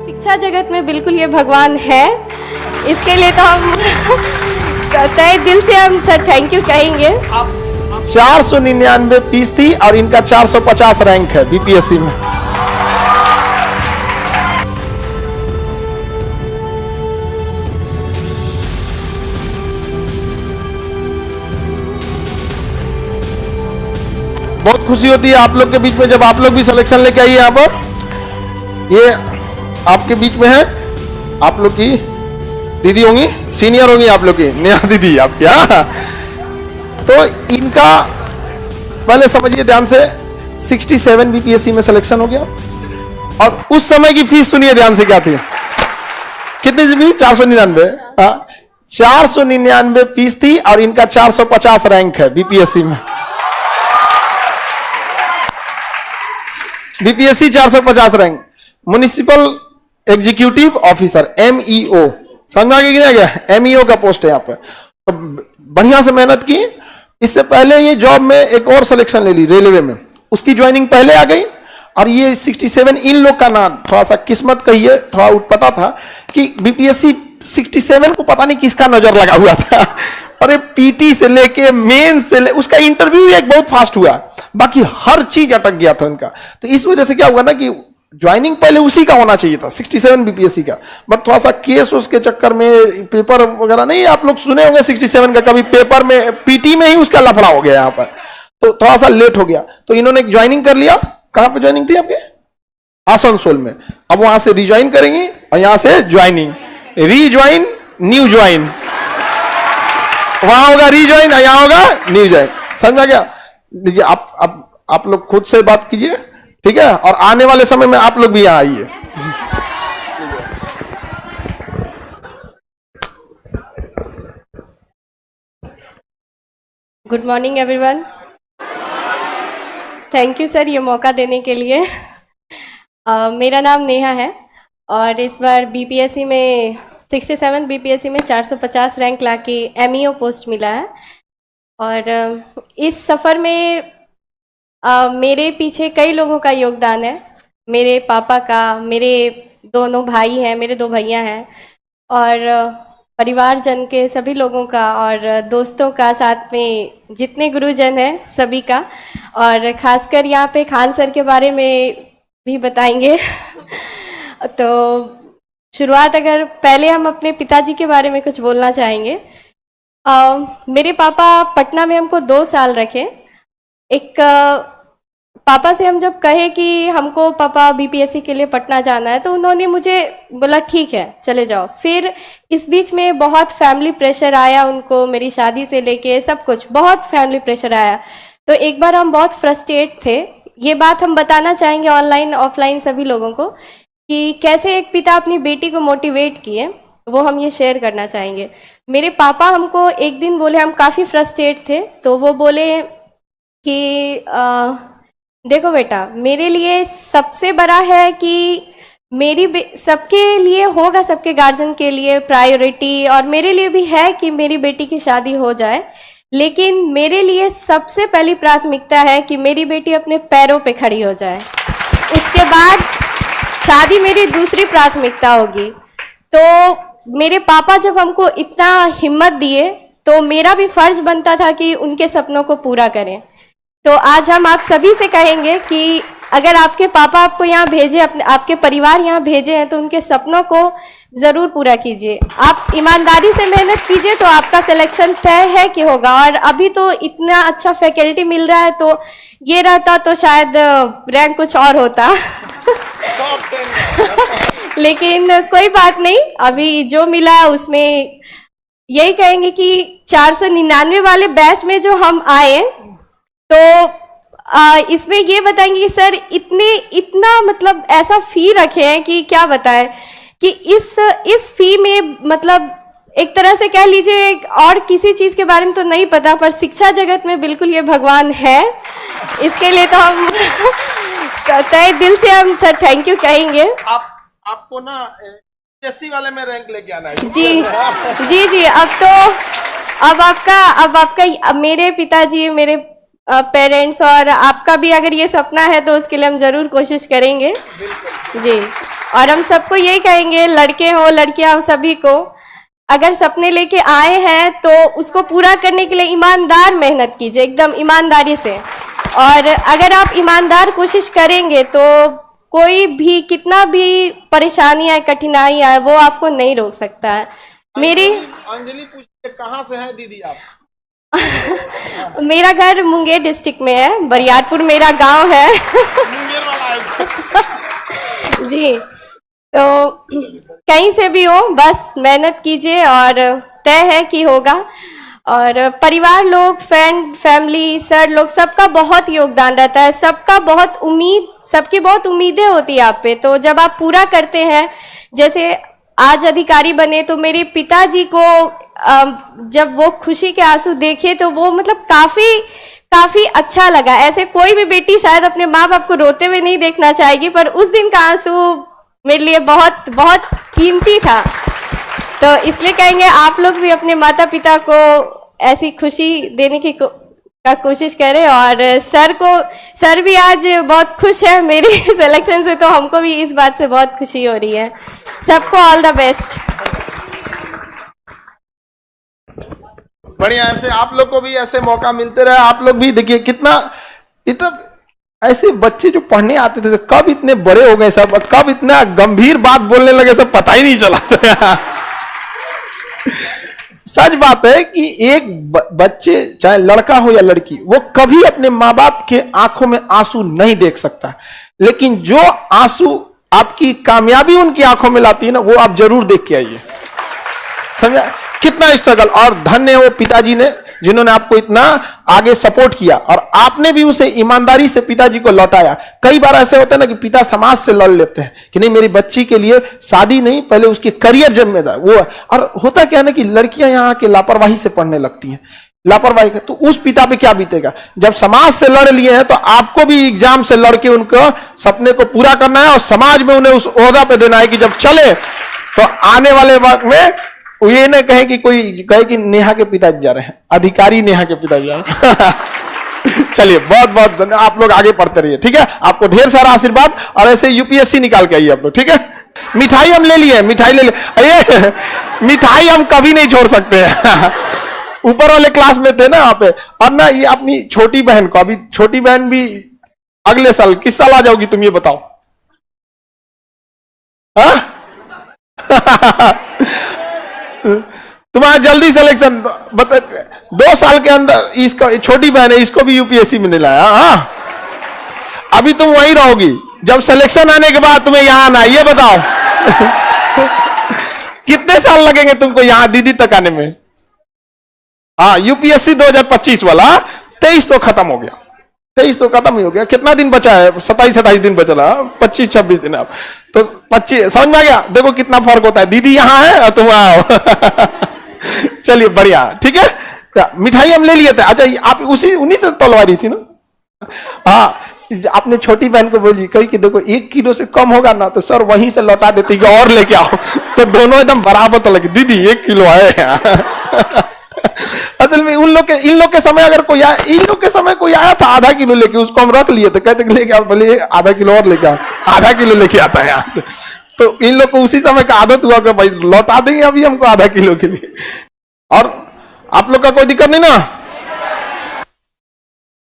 शिक्षा जगत में बिल्कुल ये भगवान है, इसके लिए तो हम तहे दिल से हम सर थैंक यू कहेंगे। 499 फीस थी और इनका 450 रैंक है बीपीएससी में। बहुत खुशी होती है आप लोग के बीच में जब आप लोग भी सिलेक्शन लेके आइए यहाँ पर। ये आपके बीच में है, आप लोग की दीदी होंगी, सीनियर होंगी आप लोग की, नेहा दीदी आपकी। हाँ, तो इनका पहले समझिए ध्यान से, 67 बीपीएससी में सिलेक्शन हो गया। और उस समय की फीस सुनिए ध्यान से क्या थी, कितनी थी? 499। 499 फीस थी और इनका 450 रैंक है बीपीएससी में। BPSC 450 rank, municipal executive officer MEO, समझ में आ गया? MEO का पोस्ट है यहाँ पे। तो बढ़िया से मेहनत की। इससे पहले ये जॉब में एक और सिलेक्शन ले ली रेलवे में, उसकी ज्वाइनिंग पहले आ गई। और ये 67 इन लोग का नाम थोड़ा सा किस्मत कहिए, थोड़ा पता था कि बीपीएससी 67 को पता नहीं किसका नजर लगा हुआ था। अरे पीटी से लेके मेन से उसका इंटरव्यू एक बहुत फास्ट हुआ, बाकी हर चीज अटक गया था उनका। तो इस वजह से क्या हुआ ना कि ज्वाइनिंग पहले उसी का होना चाहिए था, 67 बीपीएससी का। बट थोड़ा सा केस उसके चक्कर में पेपर वगैरह नहीं, आप लोग सुने होंगे 67 का, कभी पेपर में पीटी में ही उसका लफड़ा हो गया यहाँ पर, तो थोड़ा सा लेट हो गया। तो इन्होंने ज्वाइनिंग कर लिया। कहां पे ज्वाइनिंग थी आपके? आसनसोल में। अब वहां से रिज्वाइन करेंगे और यहां से ज्वाइनिंग, रीज्वाइन, न्यू ज्वाइन। वहां होगा रीज्वाइन और यहां होगा न्यू ज्वाइन। समझ में गया? देखिए आप लोग खुद से बात कीजिए, ठीक है? और आने वाले समय में आप लोग भी यहां आइए। Good morning everyone, thank you sir ये मौका देने के लिए। मेरा नाम नेहा है और इस बार बीपीएससी में 67 बीपीएससी में 450 रैंक लाके MEO पोस्ट मिला है। और इस सफ़र में मेरे पीछे कई लोगों का योगदान है। मेरे पापा का, मेरे दोनों भाई हैं, मेरे 2 भैया हैं, और परिवारजन के सभी लोगों का, और दोस्तों का, साथ में जितने गुरुजन हैं सभी का। और ख़ासकर यहाँ पे खान सर के बारे में भी बताएंगे। तो शुरुआत अगर पहले हम अपने पिताजी के बारे में कुछ बोलना चाहेंगे। मेरे पापा पटना में हमको 2 साल रखे। एक पापा से हम जब कहे कि हमको पापा बीपीएससी के लिए पटना जाना है, तो उन्होंने मुझे बोला ठीक है चले जाओ। फिर इस बीच में बहुत फैमिली प्रेशर आया उनको, मेरी शादी से लेके सब कुछ बहुत फैमिली प्रेशर आया। तो एक बार हम बहुत फ्रस्ट्रेट थे। ये बात हम बताना चाहेंगे ऑनलाइन ऑफलाइन सभी लोगों को कि कैसे एक पिता अपनी बेटी को मोटिवेट किए, वो हम ये शेयर करना चाहेंगे। मेरे पापा हमको एक दिन बोले, हम काफ़ी फ्रस्ट्रेट थे, तो वो बोले कि देखो बेटा, मेरे लिए सबसे बड़ा है कि सबके लिए होगा, सबके गार्जियन के लिए प्रायोरिटी, और मेरे लिए भी है कि मेरी बेटी की शादी हो जाए, लेकिन मेरे लिए सबसे पहली प्राथमिकता है कि मेरी बेटी अपने पैरों पे खड़ी हो जाए। उसके बाद शादी मेरी दूसरी प्राथमिकता होगी। तो मेरे पापा जब हमको इतना हिम्मत दिए, तो मेरा भी फर्ज बनता था कि उनके सपनों को पूरा करें। तो आज हम आप सभी से कहेंगे कि अगर आपके पापा आपको यहाँ भेजे, आपके परिवार यहाँ भेजे हैं, तो उनके सपनों को ज़रूर पूरा कीजिए। आप ईमानदारी से मेहनत कीजिए तो आपका सिलेक्शन तय है कि होगा। और अभी तो इतना अच्छा फैकल्टी मिल रहा है, तो ये रहता तो शायद रैंक कुछ और होता। लेकिन कोई बात नहीं, अभी जो मिला है उसमें यही कहेंगे कि 499 वाले बैच में जो हम आए, तो इसमें ये बताएंगे कि सर इतना मतलब ऐसा फी रखे हैं कि क्या बताएं कि इस फी में मतलब एक तरह से कह लीजिए, और किसी चीज़ के बारे में तो नहीं पता, पर शिक्षा जगत में बिल्कुल ये भगवान है। इसके लिए तो हम तहे दिल से हम सर थैंक यू कहेंगे। आपको ना एससी वाले में रैंक लेके आना है। जी। अब आपका मेरे पिताजी, मेरे पेरेंट्स और आपका भी अगर ये सपना है तो उसके लिए हम जरूर कोशिश करेंगे। जी। और हम सबको यही कहेंगे, लड़के हो लड़कियां हो, सभी को, अगर सपने लेके आए हैं तो उसको पूरा करने के लिए ईमानदार मेहनत कीजिए, एकदम ईमानदारी से। और अगर आप ईमानदार कोशिश करेंगे तो कोई भी कितना भी परेशानी आए, कठिनाई आए, वो आपको नहीं रोक सकता है। मेरी अंजलि पूछते कहाँ से है दीदी आप? मेरा घर मुंगेर डिस्ट्रिक्ट में है, बरियारपुर मेरा गांव है। मुंगेर वाला है। जी, तो कहीं से भी हो, बस मेहनत कीजिए और तय है कि होगा। और परिवार लोग, फ्रेंड, फैमिली, सर लोग, सबका बहुत योगदान रहता है, सबका बहुत उम्मीद, सबकी बहुत उम्मीदें होती है आप पे। तो जब आप पूरा करते हैं, जैसे आज अधिकारी बने, तो मेरे पिताजी को जब वो खुशी के आंसू देखे तो वो मतलब काफी अच्छा लगा। ऐसे कोई भी बेटी शायद अपने माँ बाप को रोते हुए नहीं देखना चाहेगी, पर उस दिन का आंसू मेरे लिए बहुत बहुत कीमती था। तो इसलिए कहेंगे आप लोग भी अपने माता पिता को ऐसी खुशी देने की का कोशिश करें। और सर भी आज बहुत खुश है मेरे सिलेक्शन से, तो हमको भी इस बात से बहुत खुशी हो रही है। सबको ऑल द बेस्ट। बढ़िया, ऐसे आप लोग को भी ऐसे मौका मिलते रहे। आप लोग भी देखिए कितना ऐसे बच्चे जो पढ़ने आते थे कब इतने बड़े हो गए सब, कब इतना गंभीर बात बोलने लगे सब पता ही नहीं चला। सच बात है कि एक बच्चे, चाहे लड़का हो या लड़की, वो कभी अपने माँ बाप के आंखों में आंसू नहीं देख सकता, लेकिन जो आंसू आपकी कामयाबी उनकी आंखों में लाती है ना, वो आप जरूर देख के आइए। समझा कितना स्ट्रगल। और धन्य है वो पिताजी ने जिन्होंने आपको इतना आगे सपोर्ट किया, और आपने भी उसे ईमानदारी से पिताजी को लौटाया। कई बार ऐसे होता है ना कि पिता समाज से लड़ लेते हैं कि नहीं, मेरी बच्ची के लिए शादी नहीं, पहले उसके करियर जिम्मेदार वो। और होता क्या है ना कि लड़कियां यहाँ के लापरवाही से पढ़ने लगती हैं, लापरवाही का, तो उस पिता पे क्या बीतेगा। जब समाज से लड़ लिए हैं तो आपको भी एग्जाम से लड़के उनको सपने को पूरा करना है, और समाज में उन्हें उस ओहदा पे देना है कि जब चले तो आने वाले वक्त में ये न कहे कि कोई कहे कि नेहा के पिताजी जा रहे हैं, अधिकारी नेहा के पिताजी जा रहे हैं। चलिए, बहुत बहुत धन्यवाद। आप लोग आगे पढ़ते रहिए, ठीक है। आपको ढेर सारा आशीर्वाद, और ऐसे यूपीएससी निकाल के आइए आप लोग, ठीक है। मिठाई हम ले लिए, मिठाई ले लिए, अरे मिठाई हम कभी नहीं छोड़ सकते हैं। ऊपर वाले क्लास में थे ना यहाँ पे। और ना ये अपनी छोटी बहन को, अभी छोटी बहन भी अगले साल, किस साल आ जाओगी तुम ये बताओ? तुम्हारा जल्दी सिलेक्शन, बता 2 साल के अंदर। इसका छोटी बहन है, इसको भी यूपीएससी में नहीं लाया। हाँ, अभी तुम वहीं रहोगी, जब सिलेक्शन आने के बाद तुम्हें यहां आना है, ये बताओ। कितने साल लगेंगे तुमको यहां दीदी तक आने में? हाँ, यूपीएससी 2025 वाला 23 तो खत्म हो गया, 23 तो खत्म ही हो गया। कितना दिन बचा है? 27-28 दिन बचा, 25-26 दिन। अब तो 25, समझ में आ गया। देखो कितना फर्क होता है, दीदी यहाँ है और तुम आओ। चलिए बढ़िया, ठीक है। मिठाई हम ले लिए थे। अच्छा, आप उन्हीं से तोलवा रही थी ना? हाँ, आपने छोटी बहन को बोली, कही कि देखो 1 किलो से कम होगा ना तो सर वहीं से लौटा देती कि और लेके आओ। तो दोनों एकदम बराबर तो लगे, दीदी 1 किलो है। असल में इन लोग के समय अगर कोई आया, इन लोग के समय कोई आया था आधा किलो लेके, उसको हम रख लिए थे, कहते लेके आओ, भले आधा किलो और लेके आओ, आधा किलो लेके आता है यहाँ से। तो इन लोग को उसी समय का आदत हुआ कि भाई लौटा देंगे अभी हमको आधा किलो के लिए। और आप लोग का कोई दिक्कत नहीं ना?